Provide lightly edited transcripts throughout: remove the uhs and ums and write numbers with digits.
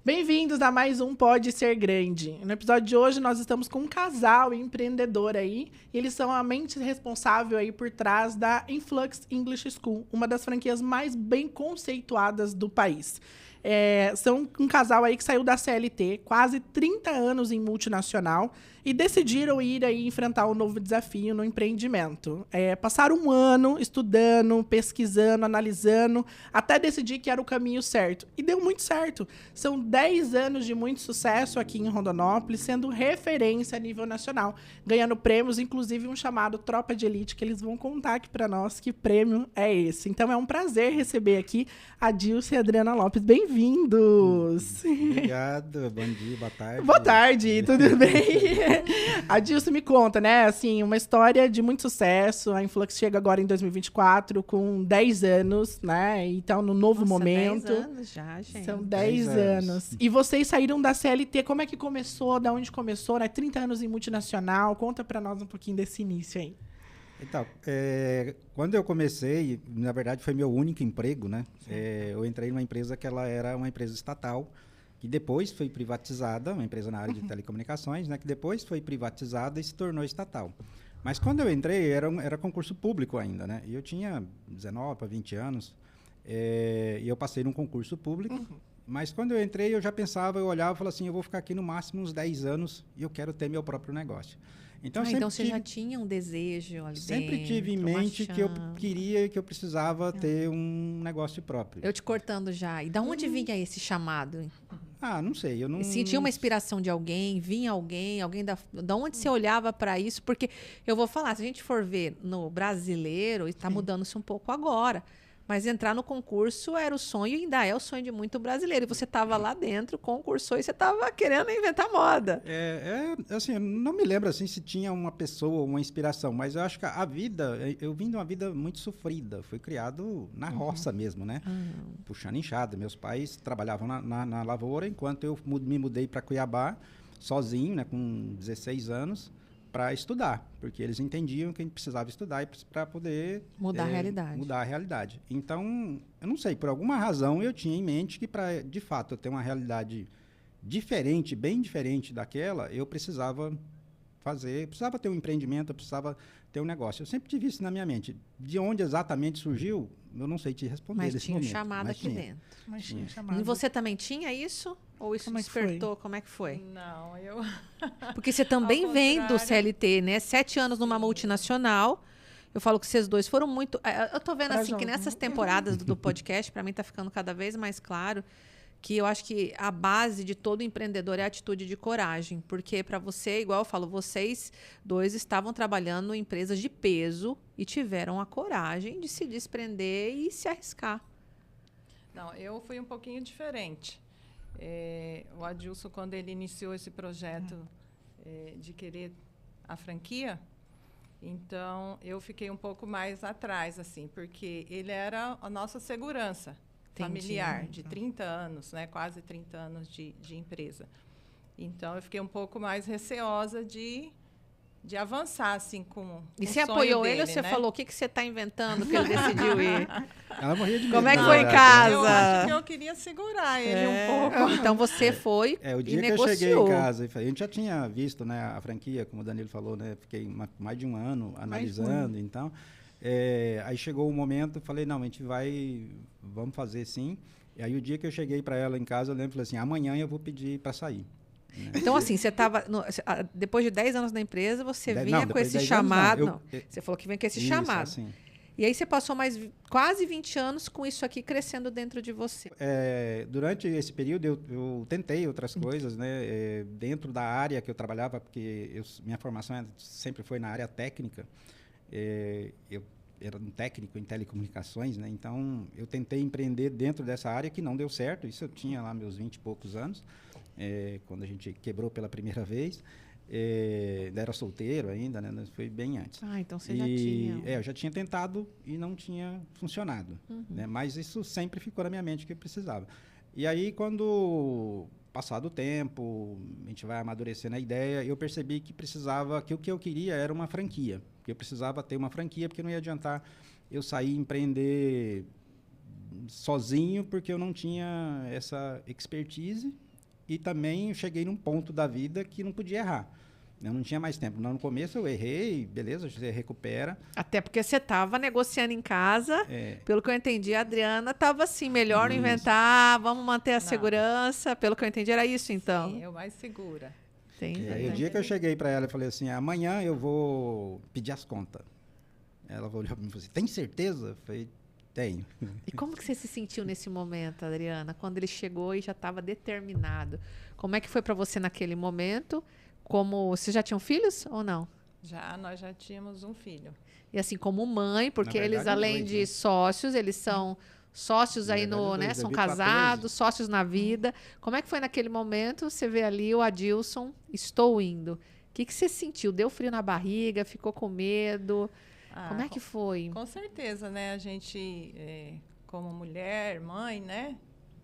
Bem-vindos a mais um Pode Ser Grande. No episódio de hoje nós estamos com um casal empreendedor aí, e eles são a mente responsável aí por trás da Influx English School, uma das franquias mais bem conceituadas do país. São um casal aí que saiu da CLT, quase 30 anos em multinacional, e decidiram ir aí enfrentar um novo desafio no empreendimento. Passaram um ano estudando, pesquisando, analisando, até decidir que era o caminho certo. E deu muito certo. São 10 anos de muito sucesso aqui em Rondonópolis, sendo referência a nível nacional, ganhando prêmios, inclusive um chamado Tropa de Elite, que eles vão contar aqui para nós que prêmio é esse. Então é um prazer receber aqui a Dilce e a Adriana Lopes. Bem-vindos! Obrigado, bom dia, boa tarde. Boa tarde, tudo bem? A Dilce me conta, né, assim, uma história de muito sucesso. A Influx chega agora em 2024 com 10 anos, né? Então, no novo momento. 10 anos já, gente. São 10 anos. E vocês saíram da CLT, como é que começou? Da onde começou, né? 30 anos em multinacional. Conta pra nós um pouquinho desse início aí. Então, quando eu comecei, na verdade foi meu único emprego, né? Eu entrei numa empresa que ela era uma empresa estatal, que depois foi privatizada, uma empresa na área de telecomunicações, né? Que depois foi privatizada e se tornou estatal. Mas quando eu entrei, era concurso público ainda, né? E eu tinha 19 para 20 anos, e eu passei num concurso público. Mas quando eu entrei, eu já pensava, eu olhava e falava assim, eu vou ficar aqui no máximo uns 10 anos e eu quero ter meu próprio negócio. Então Você já tinha um desejo ali sempre dentro, tive em mente que eu queria, que eu precisava ter um negócio próprio. Eu te cortando já. E da onde vinha esse chamado? Ah, não sei. Eu não sentia uma inspiração de alguém, vinha alguém da onde você olhava para isso? Porque eu vou falar, se a gente for ver no brasileiro, está mudando-se um pouco agora. Mas entrar no concurso era o sonho e ainda é o sonho de muito brasileiro. E você estava lá dentro, concursou e você estava querendo inventar moda. Assim, eu não me lembro assim se tinha uma pessoa, uma inspiração, mas eu acho que a vida, eu vim de uma vida muito sofrida. Fui criado na roça mesmo, né? Puxando enxada. Meus pais trabalhavam na lavoura, enquanto eu me mudei para Cuiabá, sozinho, né, com 16 anos, para estudar, porque eles entendiam que a gente precisava estudar para poder mudar a realidade. Mudar a realidade. Então, eu não sei, por alguma razão eu tinha em mente que para, de fato, eu ter uma realidade diferente, bem diferente daquela, eu precisava ter um empreendimento, eu precisava ter um negócio. Eu sempre tive isso na minha mente. De onde exatamente surgiu, eu não sei te responder nesse momento. Mas tinha chamado aqui dentro. Mas tinha chamado. E você também tinha isso? Ou isso despertou? Como é que foi? Não, eu... Porque você também vem do CLT, né? 7 anos numa multinacional. Eu falo que vocês dois foram muito... Eu tô vendo assim que nessas temporadas do podcast, para mim tá ficando cada vez mais claro que eu acho que a base de todo empreendedor é a atitude de coragem. Porque para você, igual eu falo, vocês dois estavam trabalhando em empresas de peso e tiveram a coragem de se desprender e se arriscar. Não, eu fui um pouquinho diferente. O Adilson, quando ele iniciou esse projeto de querer a franquia, então eu fiquei um pouco mais atrás, assim, porque ele era a nossa segurança familiar, de 30 anos, né, quase 30 anos de empresa. Então eu fiquei um pouco mais receosa de avançar assim com E você apoiou ele ou você falou o que você está inventando que ele decidiu ir? Ela morria de medo. Como é que foi em casa? Eu acho que eu queria segurar ele um pouco. Então você foi o dia e que negociou. eu cheguei em casa, a gente já tinha visto, né, a franquia, como o Danilo falou, né, fiquei mais de um ano analisando, então aí chegou o momento, falei, não, a gente vamos fazer sim. E aí o dia que eu cheguei para ela em casa, eu lembro, falei assim, amanhã eu vou pedir para sair. Então, assim, você estava. Depois de 10 anos na empresa, você vinha com esse chamado. Você falou que vem com esse chamado. Assim. E aí você passou mais quase 20 anos com isso aqui crescendo dentro de você. Durante esse período, eu tentei outras coisas, né? Dentro da área que eu trabalhava, porque minha formação sempre foi na área técnica. Eu era um técnico em telecomunicações, né? Então, eu tentei empreender dentro dessa área que não deu certo. Isso eu tinha lá meus 20 e poucos anos. Quando a gente quebrou pela primeira vez, era solteiro ainda, né? Foi bem antes. Então você já tinha. Eu já tinha tentado e não tinha funcionado, né? Mas isso sempre ficou na minha mente que eu precisava. E aí, quando passado o tempo, a gente vai amadurecendo a ideia, eu percebi que o que eu queria era uma franquia. Que eu precisava ter uma franquia, porque não ia adiantar eu sair e empreender sozinho, porque eu não tinha essa expertise e também cheguei num ponto da vida que não podia errar. Eu não tinha mais tempo. No começo eu errei, beleza, você recupera. Até porque você estava negociando em casa. Pelo que eu entendi, a Adriana estava assim, melhor não inventar, vamos manter a segurança. Pelo que eu entendi, era isso, então. Sim, eu mais segura. O dia que eu cheguei para ela, eu falei assim, amanhã eu vou pedir as contas. Ela olhou para mim e falou assim, tem certeza? Eu falei, tenho. E como que você se sentiu nesse momento, Adriana, quando ele chegou e já estava determinado? Como é que foi para você naquele momento? Vocês já tinham filhos ou não? Nós já tínhamos um filho. E assim, como mãe, porque eles, além de sócios, eles são sócios aí né? São casados, sócios na vida. Como é que foi naquele momento? Você vê ali o Adilson, estou indo. O que você sentiu? Deu frio na barriga? Ficou com medo? Como é que foi? Com certeza, né? A gente, como mulher, mãe, né?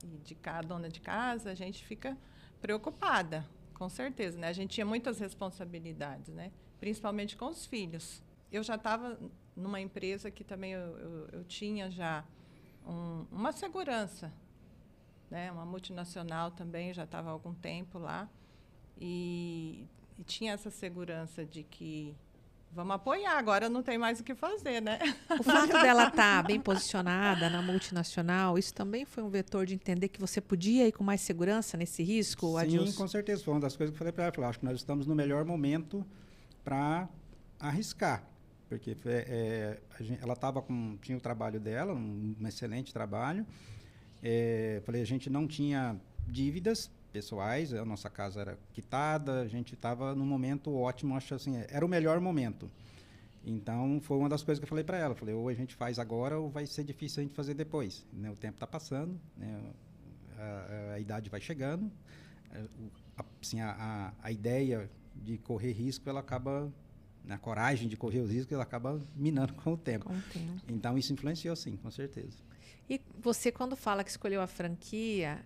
E dona de casa, a gente fica preocupada, com certeza, né? A gente tinha muitas responsabilidades, né? Principalmente com os filhos. Eu já estava numa empresa que também eu tinha já uma segurança, né? Uma multinacional também, já estava há algum tempo lá. E tinha essa segurança de que vamos apoiar, agora não tem mais o que fazer, né? O fato dela estar bem posicionada na multinacional, isso também foi um vetor de entender que você podia ir com mais segurança nesse risco, Adilson? Sim, com certeza. Foi uma das coisas que eu falei para ela. Acho que nós estamos no melhor momento para arriscar. Porque ela tinha o trabalho dela, um excelente trabalho. Falei, a gente não tinha dívidas pessoais, a nossa casa era quitada, a gente estava num momento ótimo, acho assim, era o melhor momento. Então, foi uma das coisas que eu falei para ela. Falei, ou a gente faz agora ou vai ser difícil a gente fazer depois. Né? O tempo está passando, né? A idade vai chegando. Assim, a ideia de correr risco, ela acaba... A coragem de correr os riscos, ela acaba minando com o tempo. Então, isso influenciou, sim, com certeza. E você, quando fala que escolheu a franquia...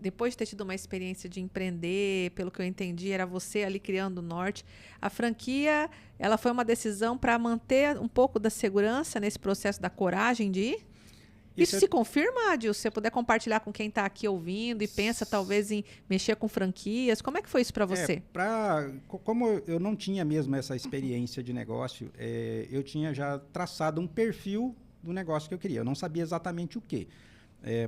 Depois de ter tido uma experiência de empreender, pelo que eu entendi, era você ali criando o norte. A franquia, ela foi uma decisão para manter um pouco da segurança nesse processo da coragem de ir? Isso se confirma, Adil? Se você puder compartilhar com quem está aqui ouvindo e pensa talvez em mexer com franquias, como é que foi isso para você? Como eu não tinha mesmo essa experiência de negócio, eu tinha já traçado um perfil do negócio que eu queria. Eu não sabia exatamente o quê.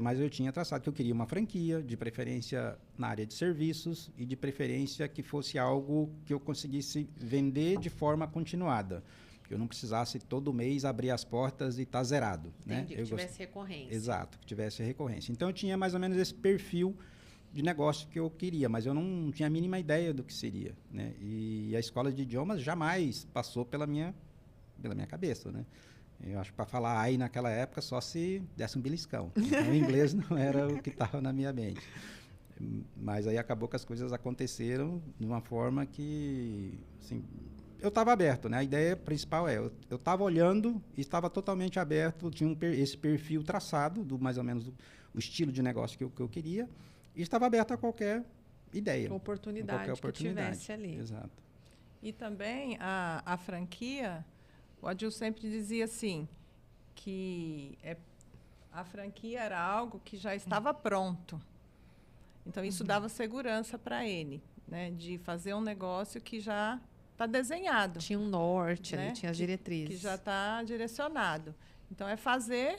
Mas eu tinha traçado que eu queria uma franquia, de preferência na área de serviços e de preferência que fosse algo que eu conseguisse vender de forma continuada. Que eu não precisasse todo mês abrir as portas e estar zerado. Entendi, né? Que tivesse recorrência. Exato, que tivesse recorrência. Então, eu tinha mais ou menos esse perfil de negócio que eu queria, mas eu não tinha a mínima ideia do que seria. Né? E a escola de idiomas jamais passou pela minha cabeça, né? Eu acho que para falar AI naquela época só se desse um beliscão. Então, o inglês não era o que estava na minha mente. Mas aí acabou que as coisas aconteceram de uma forma que, assim, eu estava aberto, né? A ideia principal eu estava olhando e estava totalmente aberto, tinha esse perfil traçado, mais ou menos o estilo de negócio que eu queria, e estava aberto a qualquer ideia. Oportunidade que tivesse ali. Exato. E também a franquia... O Adil sempre dizia assim, que a franquia era algo que já estava pronto. Então, isso dava segurança para ele, né? De fazer um negócio que já está desenhado. Tinha um norte, né? Ali, tinha as diretrizes. Que já está direcionado. Então, é fazer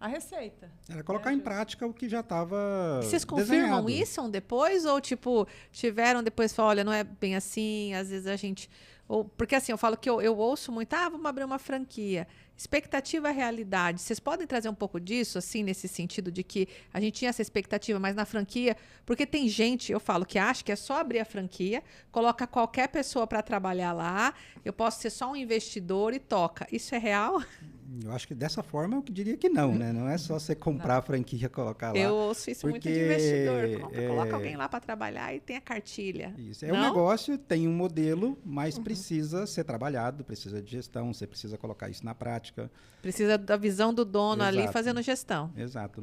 a receita. Era colocar em prática o que já estava Vocês confirmam desenhado. isso depois? Ou, tiveram depois, olha, não é bem assim, às vezes a gente... Porque assim, eu falo que eu ouço muito, vamos abrir uma franquia. Expectativa é realidade. Vocês podem trazer um pouco disso, assim, nesse sentido de que a gente tinha essa expectativa, mas na franquia... Porque tem gente, eu falo, que acha que é só abrir a franquia, coloca qualquer pessoa para trabalhar lá, eu posso ser só um investidor e toca. Isso é real? Eu acho que dessa forma eu diria que não, né? Não é só você comprar a franquia e colocar lá. Eu ouço isso muito de investidor. Coloca alguém lá para trabalhar e tem a cartilha. Isso. Um negócio, tem um modelo, mas precisa ser trabalhado, precisa de gestão, você precisa colocar isso na prática. Precisa da visão do dono ali fazendo gestão. Exato.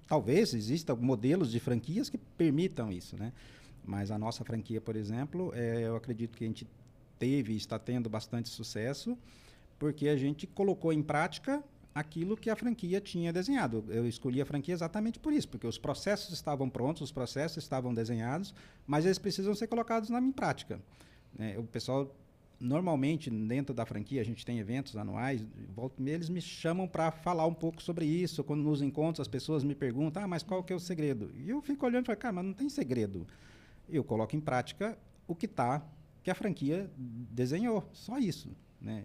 Talvez existam modelos de franquias que permitam isso, né? Mas a nossa franquia, por exemplo, eu acredito que a gente teve e está tendo bastante sucesso, porque a gente colocou em prática aquilo que a franquia tinha desenhado. Eu escolhi a franquia exatamente por isso, porque os processos estavam prontos, os processos estavam desenhados, mas eles precisam ser colocados em prática. O pessoal, normalmente, dentro da franquia, a gente tem eventos anuais, eles me chamam para falar um pouco sobre isso. Quando nos encontros, as pessoas me perguntam, mas qual que é o segredo? E eu fico olhando e falo, cara, mas não tem segredo. Eu coloco em prática o que a franquia desenhou, só isso. Né?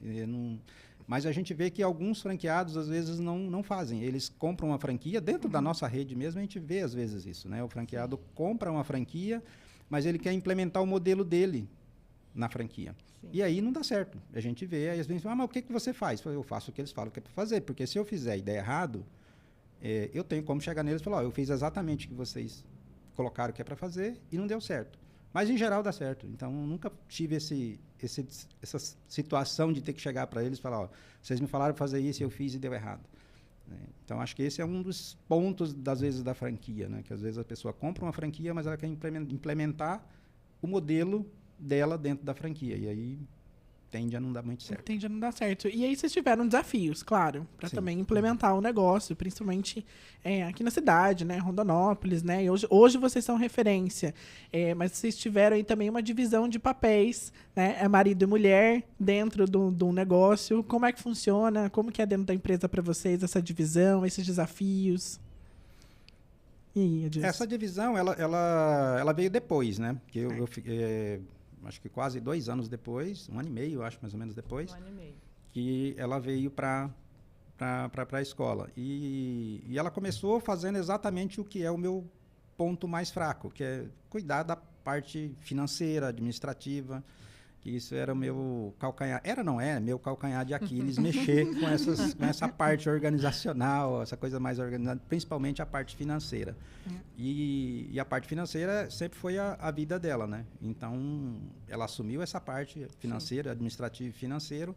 Mas a gente vê que alguns franqueados, às vezes, não fazem. Eles compram uma franquia, dentro da nossa rede mesmo, a gente vê, às vezes, isso. Né? O franqueado compra uma franquia, mas ele quer implementar o modelo dele na franquia. Sim. E aí não dá certo. A gente vê, aí às vezes, mas o que você faz? Eu faço o que eles falam que é para fazer, porque se eu fizer e der errado, eu tenho como chegar neles e falar, eu fiz exatamente o que vocês colocaram que é para fazer e não deu certo. Mas, em geral, dá certo. Então, nunca tive essa situação de ter que chegar para eles e falar, vocês me falaram fazer isso e eu fiz e deu errado. Então, acho que esse é um dos pontos, das vezes, da franquia, né? Que, às vezes, a pessoa compra uma franquia, mas ela quer implementar o modelo dela dentro da franquia. E aí tende a não dar muito certo. Tende a não dar certo. E aí vocês tiveram desafios, claro, para também implementar o negócio, principalmente aqui na cidade, né, Rondonópolis, né? E hoje vocês são referência, mas vocês tiveram aí também uma divisão de papéis, né? Marido e mulher dentro do negócio. Como é que funciona? Como que é dentro da empresa para vocês essa divisão, esses desafios? E aí, Adilson? Essa divisão, ela veio depois, né? Que eu fiquei... acho que quase 2 anos depois, 1 ano e meio, acho, mais ou menos depois, 1 ano e meio. Que ela veio para a escola. E ela começou fazendo exatamente o que é o meu ponto mais fraco, que é cuidar da parte financeira, administrativa, que isso era o meu calcanhar, meu calcanhar de Aquiles, mexer com essa parte organizacional, essa coisa mais organizada, principalmente a parte financeira. E a parte financeira sempre foi a vida dela, né? Então, ela assumiu essa parte financeira, administrativa e financeiro,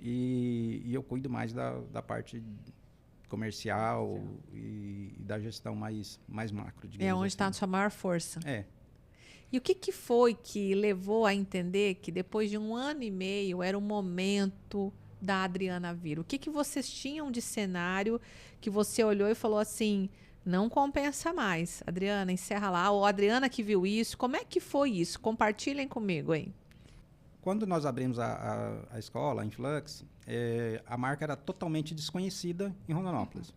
e eu cuido mais da parte comercial e da gestão mais macro, digamos onde está assim. a sua maior força. E o que foi que levou a entender que depois de 1 ano e meio era o momento da Adriana vir? O que vocês tinham de cenário que você olhou e falou assim, não compensa mais, Adriana, encerra lá. Ou a Adriana que viu isso, como é que foi isso? Compartilhem comigo aí. Quando nós abrimos a escola, a Influx, a marca era totalmente desconhecida em Rondonópolis.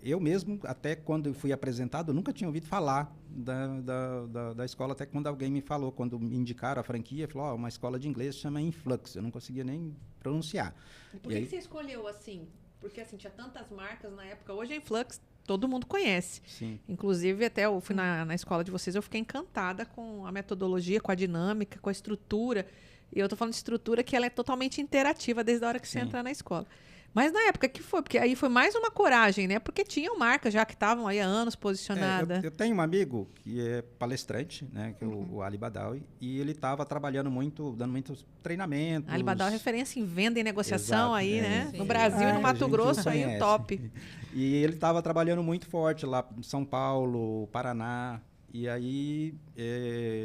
Eu mesmo, até quando eu fui apresentado, nunca tinha ouvido falar da escola, até quando alguém me falou, quando me indicaram a franquia, falou, uma escola de inglês chama Influx, eu não conseguia nem pronunciar. E por que você escolheu assim? Porque assim, tinha tantas marcas na época, hoje a Influx todo mundo conhece. Sim. Inclusive, até eu fui na escola de vocês, eu fiquei encantada com a metodologia, com a dinâmica, com a estrutura. E eu tô falando de estrutura que ela é totalmente interativa desde a hora que você entra na escola. Mas na época que foi? Porque aí foi mais uma coragem, né? Porque tinham marcas já que estavam aí há anos posicionadas. Eu tenho um amigo que é palestrante, né? Que é o Ali Badawi, e ele estava trabalhando muito, dando muitos treinamentos. Ali Badawi é referência em venda e negociação. Exato, aí, né? Sim. No Brasil e no Mato Grosso, aí o top. E ele estava trabalhando muito forte lá em São Paulo, Paraná. E aí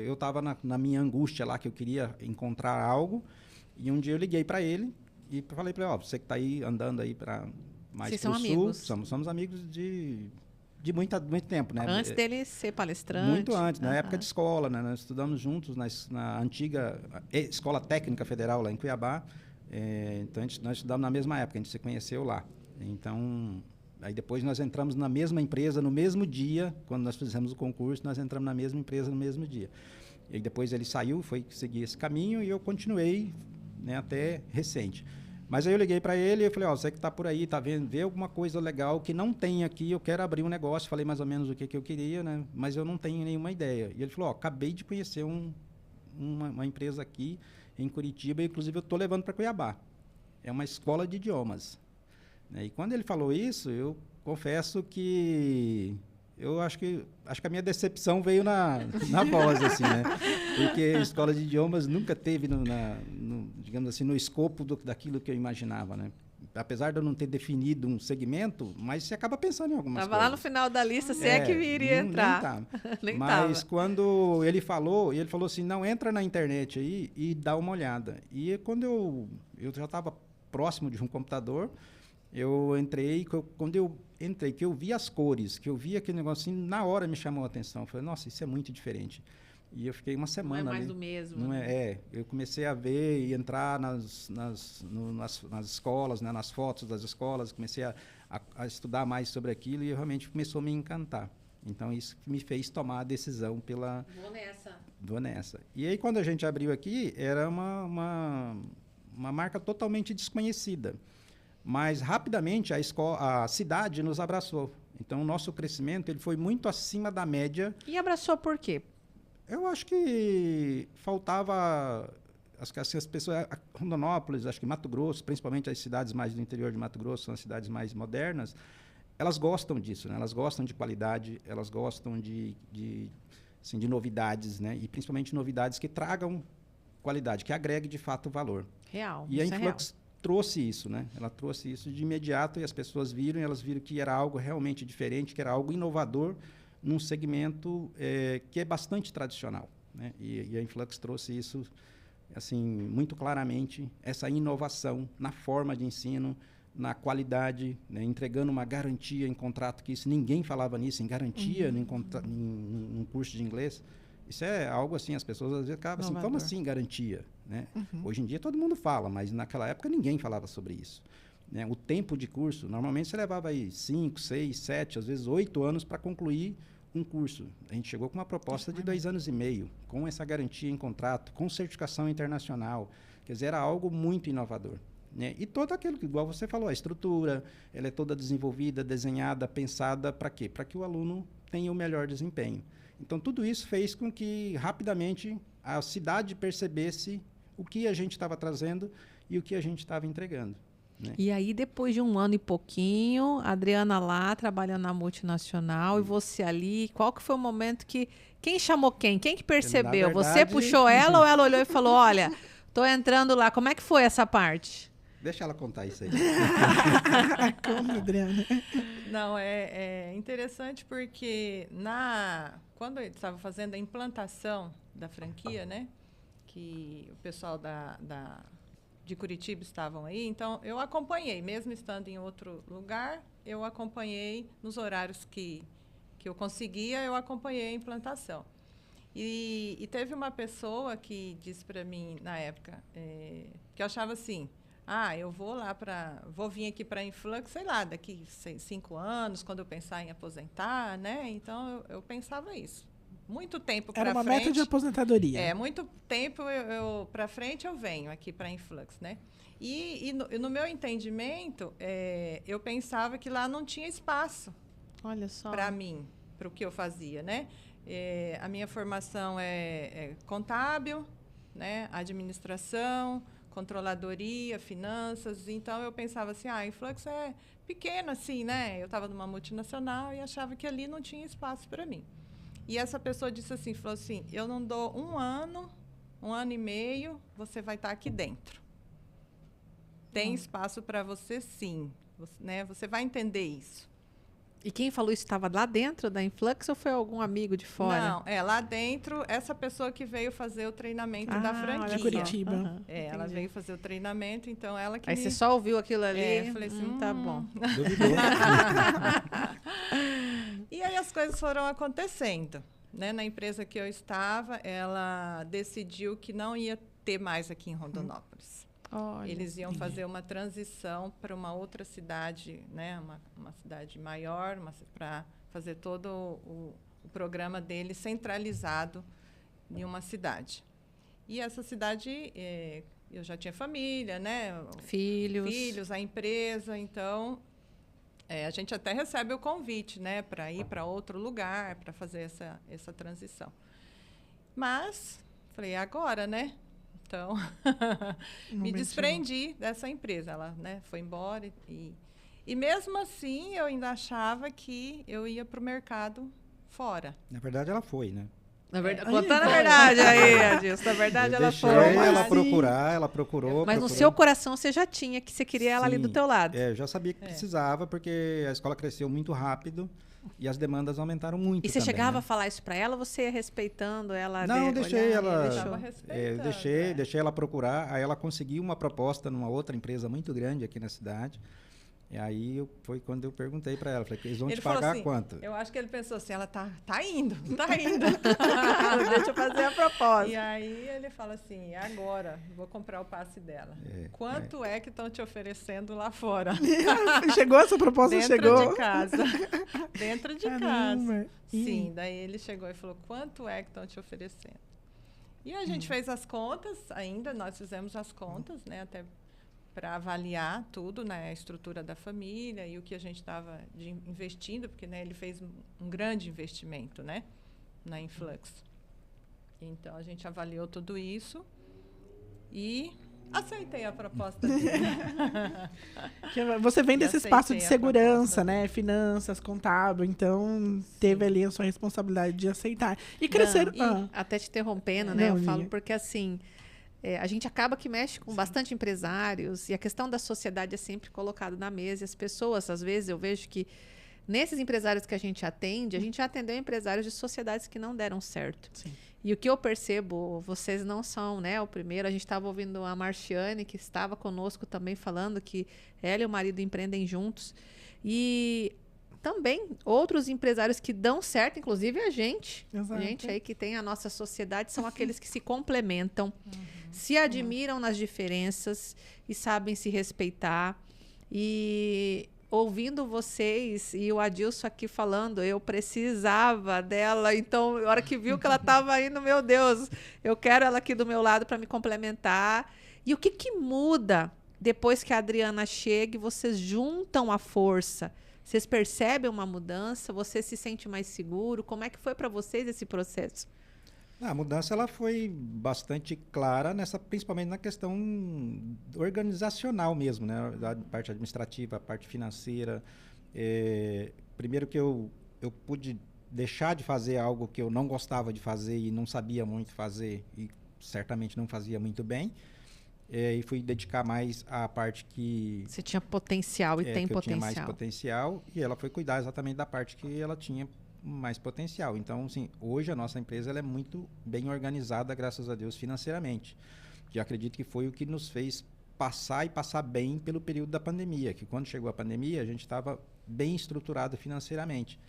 eu estava na minha angústia lá, que eu queria encontrar algo. E um dia eu liguei para ele e falei para ele, você que está aí andando aí para mais Vocês para o são sul. amigos? Somos amigos de muito tempo, né? Antes dele ser palestrante. Muito antes, na época de escola, né? Nós estudamos juntos na antiga Escola Técnica Federal lá em Cuiabá. Então, nós estudamos na mesma época, a gente se conheceu lá. Então, aí depois nós entramos na mesma empresa no mesmo dia, quando nós fizemos o concurso, nós entramos na mesma empresa no mesmo dia. E depois ele saiu, foi seguir esse caminho e eu continuei, né, até recente. Mas aí eu liguei para ele e eu falei, você que está por aí, está vendo, vê alguma coisa legal que não tem aqui, eu quero abrir um negócio. Falei mais ou menos o que eu queria, né? Mas eu não tenho nenhuma ideia. E ele falou, acabei de conhecer uma empresa aqui em Curitiba, inclusive eu estou levando para Cuiabá. É uma escola de idiomas. E quando ele falou isso, eu confesso que eu acho que a minha decepção veio na voz, assim, né? Porque a escola de idiomas nunca teve, digamos assim, no escopo daquilo que eu imaginava, né? Apesar de eu não ter definido um segmento, mas você acaba pensando em algumas coisas. Estava lá no final da lista, se é que iria entrar. Nem mas quando ele falou assim, não, entra na internet aí e dá uma olhada. E quando eu já estava próximo de um computador, eu entrei, quando eu entrei, que eu vi as cores, que eu vi aquele negocinho, na hora me chamou a atenção. Eu falei, nossa, isso é muito diferente. E eu fiquei uma semana Não é mais ali. do mesmo. Não né? eu comecei a ver e entrar nas escolas, né, nas fotos das escolas, comecei a estudar mais sobre aquilo e realmente começou a me encantar. Então, isso me fez tomar a decisão Vou nessa. E aí, quando a gente abriu aqui, era uma marca totalmente desconhecida. Mas, rapidamente, a cidade nos abraçou. Então, o nosso crescimento ele foi muito acima da média. E abraçou por quê? Eu acho que faltava... As pessoas... Rondonópolis, acho que Mato Grosso, principalmente as cidades mais do interior de Mato Grosso, são as cidades mais modernas, elas gostam disso, né? Elas gostam de qualidade, elas gostam de novidades, né? E principalmente novidades que tragam qualidade, que agregue de fato valor. Real. E a Influx trouxe isso, né? Ela trouxe isso de imediato e as pessoas viram, e elas viram que era algo realmente diferente, que era algo inovador num segmento que é bastante tradicional, né? E a Influx trouxe isso assim muito claramente, essa inovação na forma de ensino, na qualidade, né, entregando uma garantia em contrato, que isso ninguém falava nisso, em garantia num curso de inglês. Isso é algo assim, as pessoas às vezes acabam assim, como assim garantia? Né? Hoje em dia todo mundo fala, mas naquela época ninguém falava sobre isso. Né? O tempo de curso, normalmente você levava aí 5, 6, 7, às vezes 8 anos para concluir um curso. A gente chegou com uma proposta de 2 anos e meio, com essa garantia em contrato, com certificação internacional. Quer dizer, era algo muito inovador. Né? E todo aquilo, igual você falou, a estrutura, ela é toda desenvolvida, desenhada, pensada para quê? Para que o aluno tenha o melhor desempenho. Então, tudo isso fez com que, rapidamente, a cidade percebesse o que a gente estava trazendo e o que a gente estava entregando. Né? E aí, depois de 1 ano e pouquinho, a Adriana lá, trabalhando na multinacional, e você ali, qual que foi o momento que... Quem chamou quem? Quem que percebeu? Verdade, você puxou ela ou ela olhou e falou, olha, tô entrando lá. Como é que foi essa parte? Deixa ela contar isso aí. Como, Adriana? Não, é interessante porque quando eu estava fazendo a implantação da franquia, né, que o pessoal de Curitiba estavam aí, então eu acompanhei, mesmo estando em outro lugar, eu acompanhei nos horários que eu conseguia, eu acompanhei a implantação. E teve uma pessoa que disse para mim, na época, que eu achava assim, eu vou vir aqui para a Influx, sei lá, daqui 5 anos, quando eu pensar em aposentar, né? Então, eu pensava isso. Muito tempo para frente... Era uma meta de aposentadoria. Muito tempo para frente eu venho aqui para a Influx, né? E no meu entendimento, eu pensava que lá não tinha espaço para mim, para o que eu fazia, né? A minha formação é contábil, né? Administração, controladoria, finanças. Então, eu pensava assim, a Influx é pequena, assim, né? Eu estava numa multinacional e achava que ali não tinha espaço para mim. E essa pessoa disse assim, falou assim, eu não dou 1 ano e meio, você vai estar aqui dentro. Tem espaço para você, sim. Você vai entender isso. E quem falou isso estava lá dentro da Influx ou foi algum amigo de fora? Não, lá dentro, essa pessoa que veio fazer o treinamento da franquia. Olha, Curitiba. Ela veio fazer o treinamento, então ela que Aí você só ouviu aquilo ali? Eu falei assim, tá bom. Duvidou. E aí as coisas foram acontecendo. Né? Na empresa que eu estava, ela decidiu que não ia ter mais aqui em Rondonópolis. Olha, eles iam fazer uma transição para uma outra cidade, né? uma cidade maior, para fazer todo o programa dele centralizado em uma cidade. E essa cidade, eu já tinha família, né? Filhos, a empresa, então a gente até recebe o convite, né? Para ir para outro lugar, para fazer essa transição. Mas falei, agora, né? Então, me desprendi dessa empresa. Ela, né, foi embora. E mesmo assim, eu ainda achava que eu ia para o mercado fora. Na verdade, ela foi, né? Na verdade, contando a verdade aí, Adilson. Na verdade, ela foi. Ela procurou. Mas no seu coração você já tinha que você queria ela ali do teu lado. Eu já sabia que precisava, porque a escola cresceu muito rápido. E as demandas aumentaram muito. E você chegava a falar isso para ela, você ia respeitando ela? Não, deixei ela. Deixei ela procurar. Aí ela conseguiu uma proposta numa outra empresa muito grande aqui na cidade. E aí foi quando eu perguntei para ela, falei, eles vão Ele te falou pagar assim, quanto? Eu acho que ele pensou assim, ela tá indo. Deixa eu fazer a proposta. E aí ele fala assim, agora, vou comprar o passe dela. Quanto é que estão te oferecendo lá fora? Chegou essa proposta? Dentro de casa. Dentro de Caramba. casa. Sim, daí ele chegou e falou, quanto é que estão te oferecendo? E a gente fez as contas ainda, nós fizemos as contas, né, até para avaliar tudo, né, a estrutura da família e o que a gente estava investindo, porque, né, ele fez um grande investimento, né, na Influx. Então, a gente avaliou tudo isso e aceitei a proposta dele. Você vem desse espaço de segurança, né? Finanças, contábil. Então, teve ali a sua responsabilidade de aceitar. E crescer... Até te interrompendo, né? Eu falo porque, assim... a gente acaba que mexe com bastante empresários e a questão da sociedade é sempre colocada na mesa. E as pessoas, às vezes, eu vejo que nesses empresários que a gente atende, a gente já atendeu empresários de sociedades que não deram certo. Sim. E o que eu percebo, vocês não são, né? O primeiro, a gente estava ouvindo a Marciane, que estava conosco também, falando que ela e o marido empreendem juntos. E também outros empresários que dão certo, inclusive a gente. Exato. A gente aí que tem a nossa sociedade, são aqueles que se complementam, se admiram nas diferenças e sabem se respeitar. E ouvindo vocês e o Adilson aqui falando, eu precisava dela. Então, na hora que viu que ela estava indo, meu Deus, eu quero ela aqui do meu lado para me complementar. E o que muda depois que a Adriana chega e vocês juntam a força? Vocês percebem uma mudança? Você se sente mais seguro? Como é que foi para vocês esse processo? A mudança ela foi bastante clara, principalmente na questão organizacional mesmo, né? Da parte administrativa, a parte financeira. Primeiro que eu pude deixar de fazer algo que eu não gostava de fazer e não sabia muito fazer e certamente não fazia muito bem. E fui dedicar mais à parte que... Você tinha potencial e tem potencial. Eu tinha mais potencial e ela foi cuidar exatamente da parte que ela tinha mais potencial. Então, assim, hoje a nossa empresa ela é muito bem organizada, graças a Deus, financeiramente. Que eu acredito que foi o que nos fez passar bem pelo período da pandemia. Que quando chegou a pandemia, a gente estava bem estruturado financeiramente.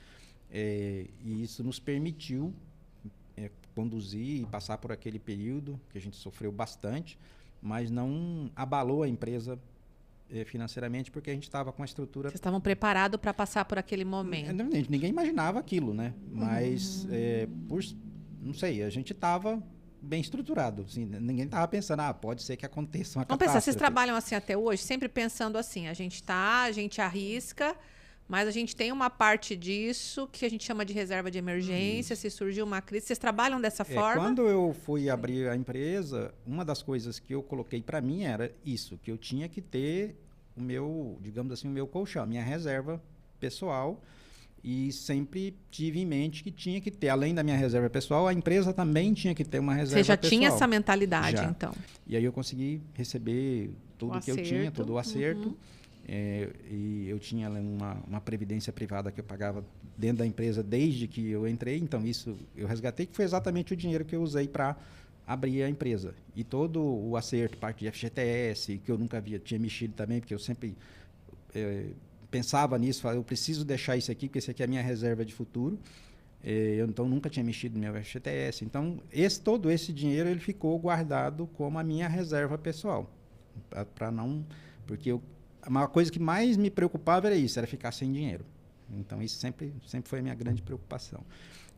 E isso nos permitiu conduzir e passar por aquele período que a gente sofreu bastante, mas não abalou a empresa financeiramente, porque a gente estava com a estrutura... Vocês estavam preparados para passar por aquele momento. Ninguém imaginava aquilo, né? Mas, não sei, a gente estava bem estruturado. Assim, ninguém estava pensando, pode ser que aconteça uma catástrofe. Vamos pensar, vocês trabalham assim até hoje, sempre pensando assim, a gente arrisca, mas a gente tem uma parte disso que a gente chama de reserva de emergência, se surgir uma crise. Vocês trabalham dessa forma? Quando eu fui abrir a empresa, uma das coisas que eu coloquei para mim era isso, que eu tinha que ter o meu, digamos assim, o meu colchão, a minha reserva pessoal, e sempre tive em mente que tinha que ter, além da minha reserva pessoal, a empresa também tinha que ter uma reserva pessoal. Você já tinha essa mentalidade, então? E aí eu consegui receber tudo que eu tinha, todo o acerto. E eu tinha uma previdência privada que eu pagava dentro da empresa desde que eu entrei, então isso eu resgatei, que foi exatamente o dinheiro que eu usei para abrir a empresa. E todo o acerto, parte de FGTS, que eu nunca tinha mexido também, porque eu sempre pensava nisso, eu preciso deixar isso aqui, porque isso aqui é a minha reserva de futuro. Eu então nunca tinha mexido no meu FGTS. Então todo esse dinheiro ele ficou guardado como a minha reserva pessoal, para não, porque uma coisa que mais me preocupava era isso, era ficar sem dinheiro. Então, isso sempre foi a minha grande preocupação.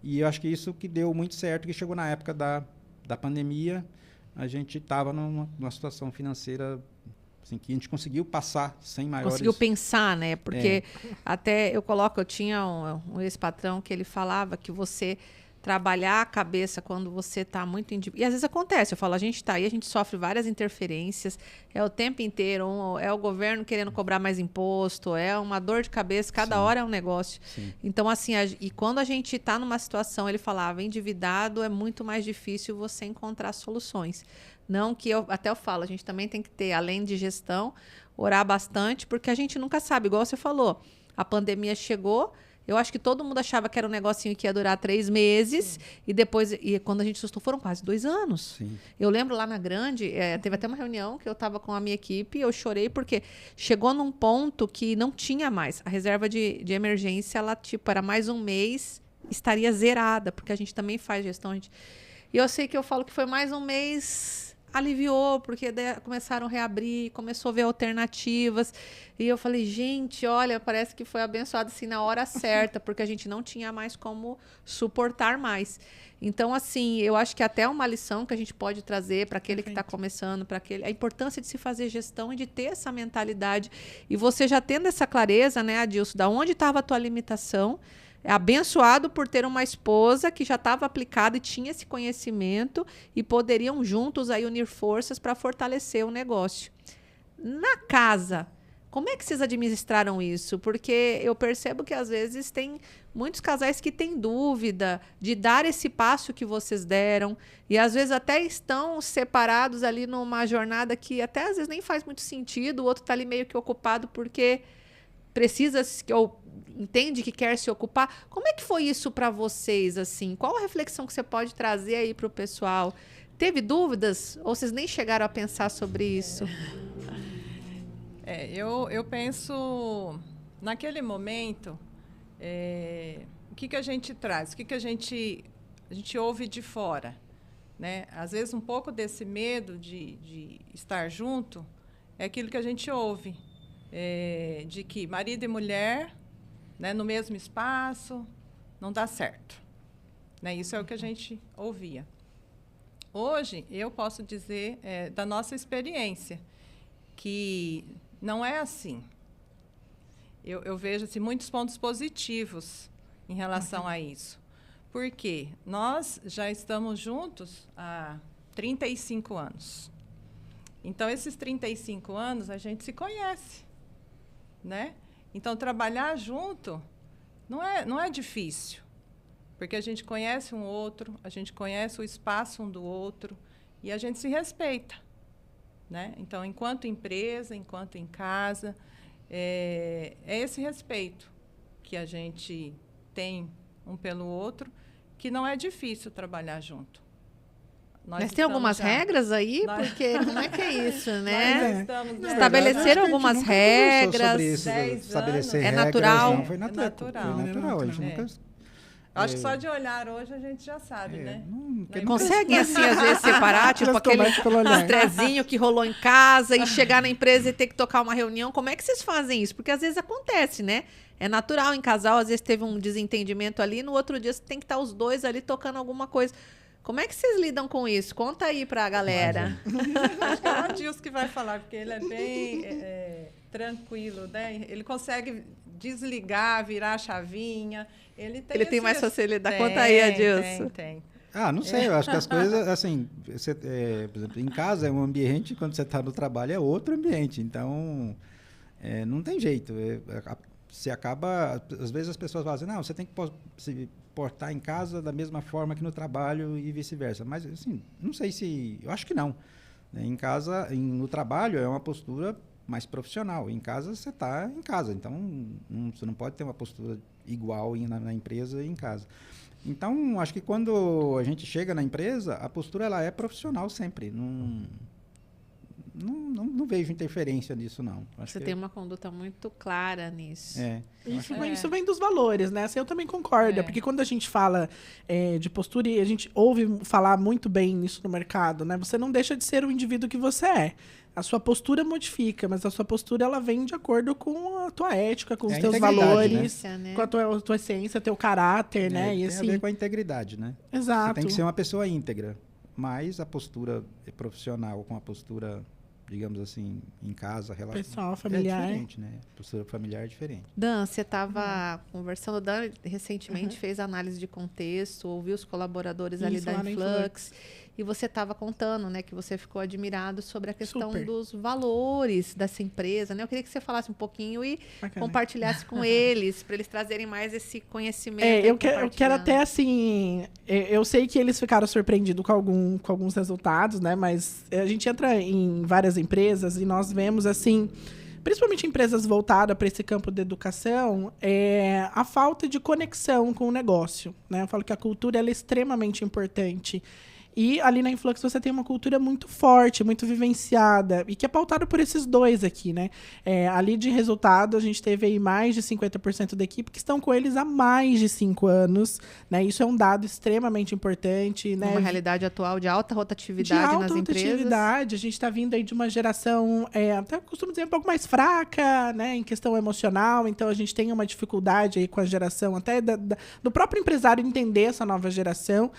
E eu acho que isso que deu muito certo, que chegou na época da pandemia, a gente estava numa situação financeira assim, que a gente conseguiu passar sem maiores... Conseguiu pensar, né? Porque até eu tinha um ex-patrão que ele falava que você... trabalhar a cabeça quando você está muito... E às vezes acontece, eu falo, a gente está aí, a gente sofre várias interferências, é o tempo inteiro, é o governo querendo cobrar mais imposto, é uma dor de cabeça, cada hora é um negócio. Sim. Então, assim, e quando a gente está numa situação, ele falava, endividado é muito mais difícil você encontrar soluções. Não que eu falo, a gente também tem que ter, além de gestão, orar bastante, porque a gente nunca sabe, igual você falou, a pandemia chegou, Eu acho que todo mundo achava que era um negocinho que ia durar 3 meses. E depois, quando a gente assustou, foram quase 2 anos. Sim. Eu lembro lá na Grande, teve até uma reunião que eu estava com a minha equipe e eu chorei porque chegou num ponto que não tinha mais. A reserva de emergência, ela tipo, era mais um mês, estaria zerada, porque a gente também faz gestão. E eu sei que eu falo que foi mais um mês... aliviou, porque começaram a reabrir, começou a ver alternativas. E eu falei, gente, olha, parece que foi abençoado assim na hora certa, porque a gente não tinha mais como suportar mais. Então, assim, eu acho que até uma lição que a gente pode trazer para aquele que está começando, para aquele, a importância de se fazer gestão e de ter essa mentalidade. E você já tendo essa clareza, né, Adilson, da onde estava a tua limitação, abençoado por ter uma esposa que já estava aplicada e tinha esse conhecimento e poderiam juntos aí unir forças para fortalecer o negócio. Na casa, como é que vocês administraram isso? Porque eu percebo que às vezes tem muitos casais que têm dúvida de dar esse passo que vocês deram e às vezes até estão separados ali numa jornada que até às vezes nem faz muito sentido, o outro está ali meio que ocupado porque precisa ou entende que quer se ocupar. Como é que foi isso para vocês, assim? Qual a reflexão que você pode trazer aí para o pessoal? Teve dúvidas? Ou vocês nem chegaram a pensar sobre isso? Eu penso, naquele momento, o que a gente traz? O que a gente ouve de fora? Né? Às vezes, um pouco desse medo de estar junto é aquilo que a gente ouve. De que marido e mulher, né, no mesmo espaço, não dá certo. Né? Isso é o que a gente ouvia. Hoje, eu posso dizer da nossa experiência, que não é assim. Eu vejo assim, muitos pontos positivos em relação a isso. Porque nós já estamos juntos há 35 anos. Então, esses 35 anos, a gente se conhece. Né? Então, trabalhar junto não é difícil, porque a gente conhece um outro, a gente conhece o espaço um do outro e a gente se respeita. Né? Então, enquanto empresa, enquanto em casa, é esse respeito que a gente tem um pelo outro, que não é difícil trabalhar junto. Mas tem algumas regras aí? Porque como é que é isso, né? Estabeleceram algumas regras. Sobre isso, estabelecer regras, natural. Não, foi natural. Foi natural. A gente nunca... Acho que só de olhar hoje a gente já sabe, né? Conseguem, assim, às vezes, separar, tipo aquele estressinho que rolou em casa e chegar na empresa e ter que tocar uma reunião. Como é que vocês fazem isso? Porque às vezes acontece, né? É natural em casal, às vezes teve um desentendimento ali, no outro dia você tem que estar os dois ali tocando alguma coisa. Como é que vocês lidam com isso? Conta aí pra galera. Acho que é o Adilson que vai falar, porque ele é bem tranquilo, né? Ele consegue desligar, virar a chavinha. Ele tem mais facilidade. Conta aí, Adilson. Tem. Não sei, eu acho que as coisas, assim, por exemplo, em casa é um ambiente, quando você está no trabalho é outro ambiente. Então, não tem jeito. Você acaba, às vezes as pessoas falam assim, não, você tem que se portar em casa da mesma forma que no trabalho e vice-versa. Mas, assim, não sei se... Eu acho que não. Em casa, no trabalho, é uma postura mais profissional. Em casa, você está em casa. Então, você não pode ter uma postura igual na empresa e em casa. Então, acho que quando a gente chega na empresa, a postura ela é profissional sempre. Não vejo interferência nisso, não. Você tem uma conduta muito clara nisso. Isso vem dos valores, né? Assim, eu também concordo, porque quando a gente fala de postura e a gente ouve falar muito bem nisso no mercado, né? Você não deixa de ser o indivíduo que você é. A sua postura modifica, mas a sua postura ela vem de acordo com a tua ética, com os teus valores, né? Com a tua essência, teu caráter, né? Tem a ver com a integridade, né? Exato. Você tem que ser uma pessoa íntegra, mas a postura profissional com a postura, digamos assim, em casa, pessoal, familiar. É diferente, né? A postura familiar é diferente. Dan, você estava conversando, o Dan recentemente fez análise de contexto, ouviu os colaboradores ali da Influx, e você estava contando, né, que você ficou admirado sobre a questão dos valores dessa empresa, né? Eu queria que você falasse um pouquinho e compartilhasse com eles, para eles trazerem mais esse conhecimento. Eu quero até, assim, eu sei que eles ficaram surpreendidos com alguns resultados, né? Mas a gente entra em várias empresas e nós vemos, assim, principalmente empresas voltadas para esse campo da educação, é a falta de conexão com o negócio, né? Eu falo que a cultura ela é extremamente importante. E ali na Influx você tem uma cultura muito forte, muito vivenciada, e que é pautada por esses dois aqui, né? Ali de resultado, a gente teve aí mais de 50% da equipe que estão com eles há mais de 5 anos, né? Isso é um dado extremamente importante, né? Uma realidade atual de alta rotatividade nas empresas. A gente está vindo aí de uma geração, até costumo dizer, um pouco mais fraca, né? Em questão emocional, então a gente tem uma dificuldade aí com a geração, até do próprio empresário entender essa nova geração,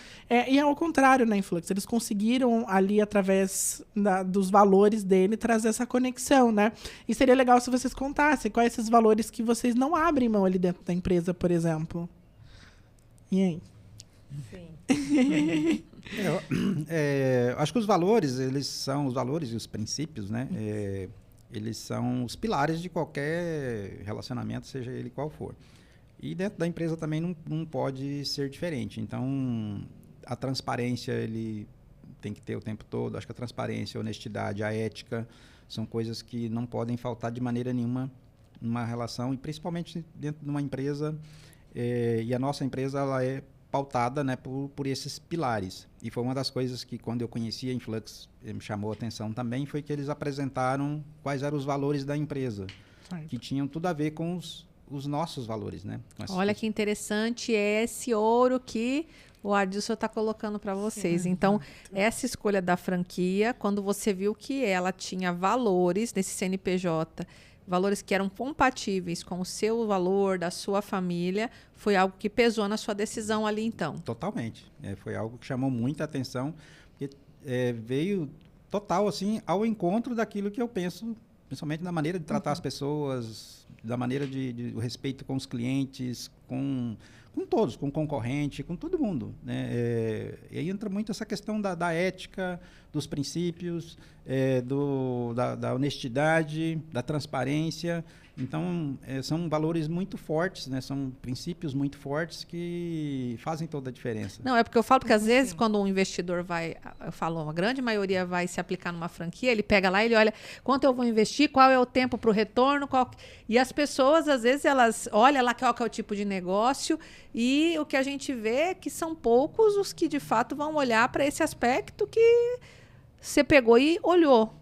e ao contrário, né? Influx. Eles conseguiram ali, através dos valores dele, trazer essa conexão, né? E seria legal se vocês contassem quais esses valores que vocês não abrem mão ali dentro da empresa, por exemplo. E aí? Sim. Acho que os valores, eles são os valores e os princípios, né? Eles são os pilares de qualquer relacionamento, seja ele qual for. E dentro da empresa também não pode ser diferente. Então, a transparência, ele tem que ter o tempo todo. Acho que a transparência, a honestidade, a ética são coisas que não podem faltar de maneira nenhuma numa relação, e principalmente dentro de uma empresa. E a nossa empresa, ela é pautada, né, por esses pilares. E foi uma das coisas que, quando eu conheci a Influx, me chamou a atenção também, foi que eles apresentaram quais eram os valores da empresa, que tinham tudo a ver com os nossos valores, né? Olha que interessante, é esse ouro que o Adilson está colocando para vocês. Então, essa escolha da franquia, quando você viu que ela tinha valores nesse CNPJ, valores que eram compatíveis com o seu valor, da sua família, foi algo que pesou na sua decisão ali, então? Totalmente. Foi algo que chamou muita atenção, porque veio total, assim, ao encontro daquilo que eu penso, principalmente na maneira de tratar as pessoas, da maneira de respeito com os clientes, com todos, com o concorrente, com todo mundo, né? E aí entra muito essa questão da ética, dos princípios, da honestidade, da transparência. Então, são valores muito fortes, né? São princípios muito fortes que fazem toda a diferença. Não, é porque eu falo que às vezes quando um investidor uma grande maioria vai se aplicar numa franquia, ele pega lá e ele olha quanto eu vou investir, qual é o tempo para o retorno, e as pessoas, às vezes, elas olham lá qual que é o tipo de negócio, e o que a gente vê é que são poucos os que, de fato, vão olhar para esse aspecto que você pegou e olhou.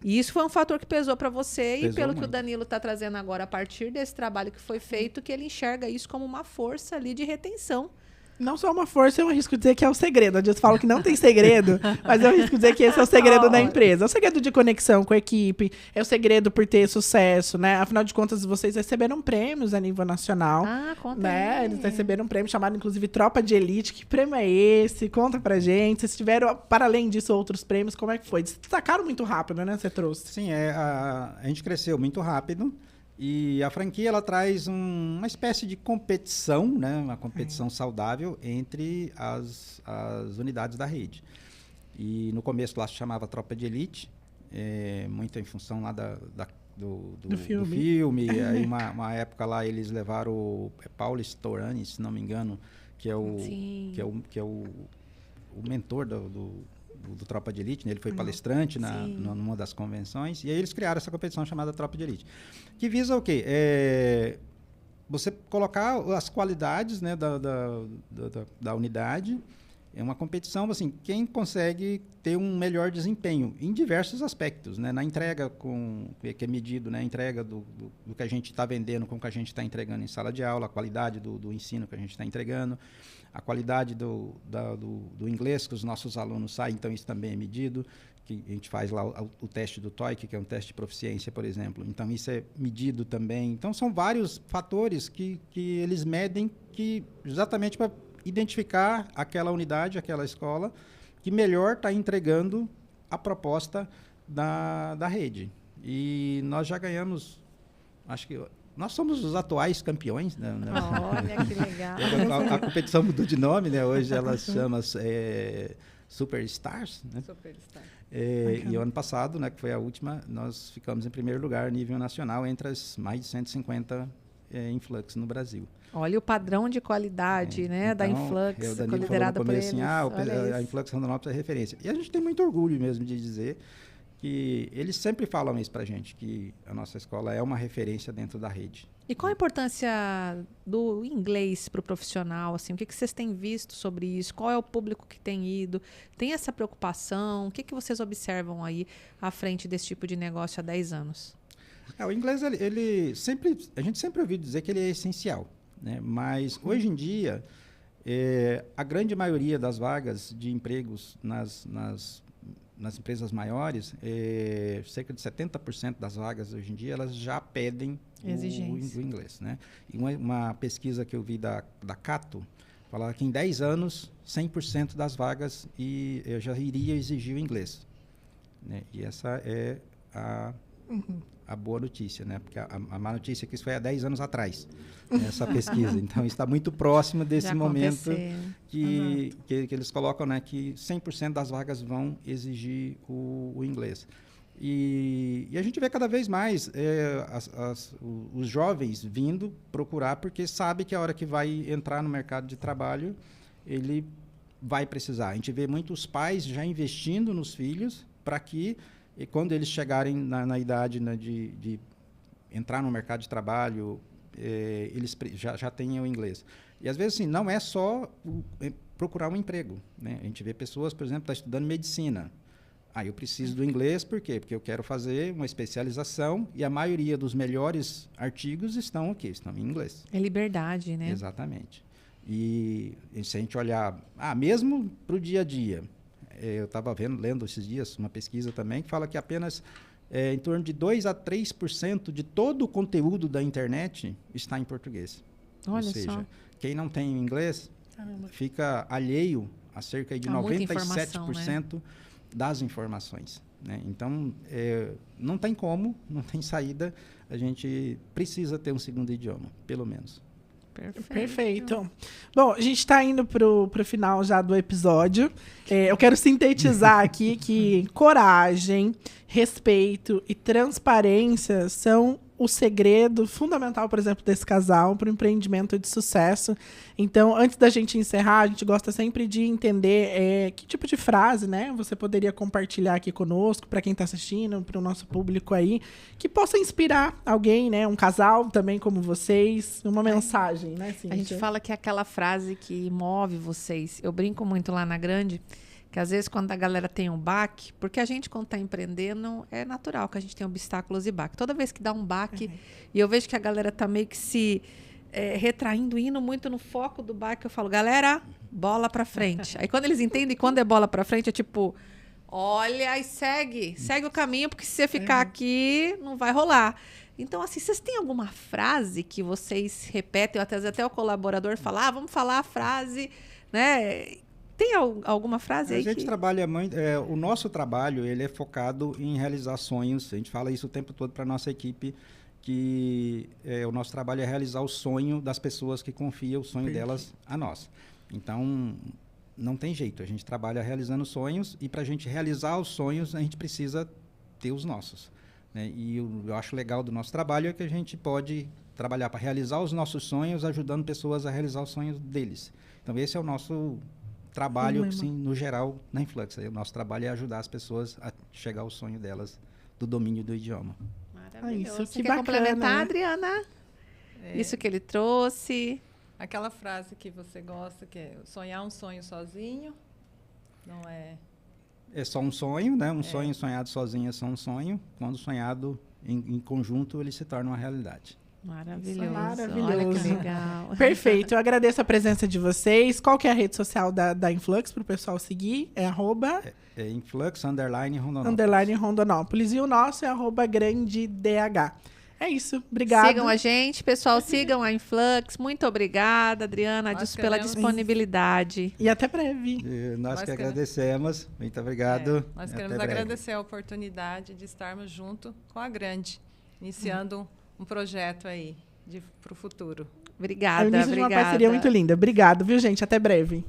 E isso foi um fator que pesou para você, e pelo muito que o Danilo está trazendo agora, a partir desse trabalho que foi feito, que ele enxerga isso como uma força ali de retenção. Não só uma força, eu arrisco dizer que é o segredo. Eu falo que não tem segredo, mas eu arrisco dizer que esse é o segredo da empresa. É o segredo de conexão com a equipe, é o segredo por ter sucesso, né? Afinal de contas, vocês receberam prêmios a nível nacional. Conta né? aí. Eles receberam um prêmio chamado, inclusive, Tropa de Elite. Que prêmio é esse? Conta pra gente. Vocês tiveram, para além disso, outros prêmios. Como é que foi? Destacaram muito rápido, né? Você trouxe. Sim, a gente cresceu muito rápido. E a franquia, ela traz uma espécie de competição, né? Uma competição saudável entre as unidades da rede. E no começo lá se chamava Tropa de Elite, muito em função lá do filme. Aí uma época lá eles levaram o Paulo Storani, se não me engano, que é o mentor do Tropa de Elite, né? Ele foi palestrante numa das convenções, e aí eles criaram essa competição chamada Tropa de Elite, que visa o quê? Você colocar as qualidades, né, da unidade. É uma competição, assim, quem consegue ter um melhor desempenho em diversos aspectos, né? Na entrega que é medido, né? A entrega do que a gente está vendendo com o que a gente está entregando em sala de aula, a qualidade do ensino que a gente está entregando, a qualidade do inglês que os nossos alunos saem, então isso também é medido, que a gente faz lá o teste do TOEIC, que é um teste de proficiência, por exemplo. Então isso é medido também. Então são vários fatores que eles medem exatamente para identificar aquela unidade, aquela escola, que melhor está entregando a proposta da rede. E nós já ganhamos, acho que nós somos os atuais campeões. Né? Olha, que legal. A competição mudou de nome, né? Hoje ela se chama Superstars. Né? Superstars. E o ano passado, né, que foi a última, nós ficamos em primeiro lugar a nível nacional entre as mais de 150 Influx no Brasil. Olha o padrão de qualidade, né, então, da Influx, o Danilo liderada falou no começo por eles. assim, a Influx Rondonópolis é referência. E a gente tem muito orgulho mesmo de dizer que eles sempre falam isso para a gente, que a nossa escola é uma referência dentro da rede. E qual a importância do inglês para o profissional? Assim, o que vocês têm visto sobre isso? Qual é o público que tem ido? Tem essa preocupação? O que vocês observam aí à frente desse tipo de negócio há 10 anos? O inglês, a gente sempre ouviu dizer que ele é essencial, né? Mas hoje em dia, a grande maioria das vagas de empregos nas empresas maiores, cerca de 70% das vagas hoje em dia, elas já pedem o inglês, né? E uma pesquisa que eu vi da Cato, falava que em 10 anos, 100% das vagas já iria exigir o inglês, né? E essa é a boa notícia, né? Porque a má notícia é que isso foi há 10 anos atrás, essa pesquisa. Então, está muito próximo desse momento que eles colocam, né? Que 100% das vagas vão exigir o inglês. E a gente vê cada vez mais os jovens vindo procurar, porque sabe que a hora que vai entrar no mercado de trabalho, ele vai precisar. A gente vê muitos pais já investindo nos filhos para que, e quando eles chegarem na idade, né, de entrar no mercado de trabalho, eles já tenham o inglês. E, às vezes, assim, não é só procurar um emprego, né? A gente vê pessoas, por exemplo, que estão estudando medicina. Eu preciso do inglês, por quê? Porque eu quero fazer uma especialização e a maioria dos melhores artigos estão aqui, estão em inglês. É liberdade, né? Exatamente. E se a gente olhar, mesmo para o dia a dia, eu estava lendo esses dias uma pesquisa também que fala que apenas em torno de 2 a 3% de todo o conteúdo da internet está em português. Olha Ou seja, só. Quem não tem inglês fica alheio a cerca de 97% das informações, né? Então, não tem como, não tem saída, a gente precisa ter um segundo idioma, pelo menos. Perfeito. Bom, a gente está indo pro final já do episódio. Eu quero sintetizar aqui que coragem, respeito e transparência são o segredo fundamental, por exemplo, desse casal para o empreendimento de sucesso. Então, antes da gente encerrar, a gente gosta sempre de entender que tipo de frase, né, você poderia compartilhar aqui conosco, para quem está assistindo, para o nosso público aí, que possa inspirar alguém, né, um casal também como vocês, uma mensagem, né, Cíntia? A gente fala que é aquela frase que move vocês. Eu brinco muito lá na Grande, que às vezes quando a galera tem um baque, porque a gente quando está empreendendo, é natural que a gente tenha obstáculos e baque. Toda vez que dá um baque, e eu vejo que a galera está meio que se retraindo, indo muito no foco do baque, eu falo, galera, bola para frente. Aí quando eles entendem quando é bola para frente, é tipo, olha e segue o caminho, porque se você ficar aqui, não vai rolar. Então, assim, vocês têm alguma frase que vocês repetem, até o colaborador fala, vamos falar a frase, né? Tem alguma frase aí? A gente trabalha muito. O nosso trabalho ele é focado em realizar sonhos. A gente fala isso o tempo todo para a nossa equipe, que o nosso trabalho é realizar o sonho das pessoas que confiam o sonho delas a nós. Então, não tem jeito. A gente trabalha realizando sonhos e para a gente realizar os sonhos, a gente precisa ter os nossos, né? E eu acho legal do nosso trabalho é que a gente pode trabalhar para realizar os nossos sonhos, ajudando pessoas a realizar os sonhos deles. Então, esse é o nosso trabalho, assim, no geral, na Influx. O nosso trabalho é ajudar as pessoas a chegar ao sonho delas do domínio do idioma. Maravilhoso. Isso, Você que quer bacana, complementar, né? Adriana? Isso que ele trouxe. Aquela frase que você gosta, que é sonhar um sonho sozinho, não é... É só um sonho, né? Um sonho sonhado sozinho é só um sonho. Quando sonhado em conjunto, ele se torna uma realidade. Maravilhoso. Maravilhoso. Olha que legal. Perfeito. Eu agradeço a presença de vocês. Qual que é a rede social da Influx para o pessoal seguir? É Influx _Rondonópolis. _Rondonópolis. E o nosso é @grandedh. É isso. Obrigada. Sigam a gente, pessoal. Sigam a Influx. Muito obrigada, Adriana, Nós pela queremos- disponibilidade. E até breve. Nós que queremos- agradecemos. Muito obrigado. Nós Até queremos breve. agradecer a oportunidade de estarmos junto com a Grande, iniciando um projeto aí para o futuro. É o Obrigada, início de uma obrigada. parceria muito linda. Obrigado, viu, gente? Até breve.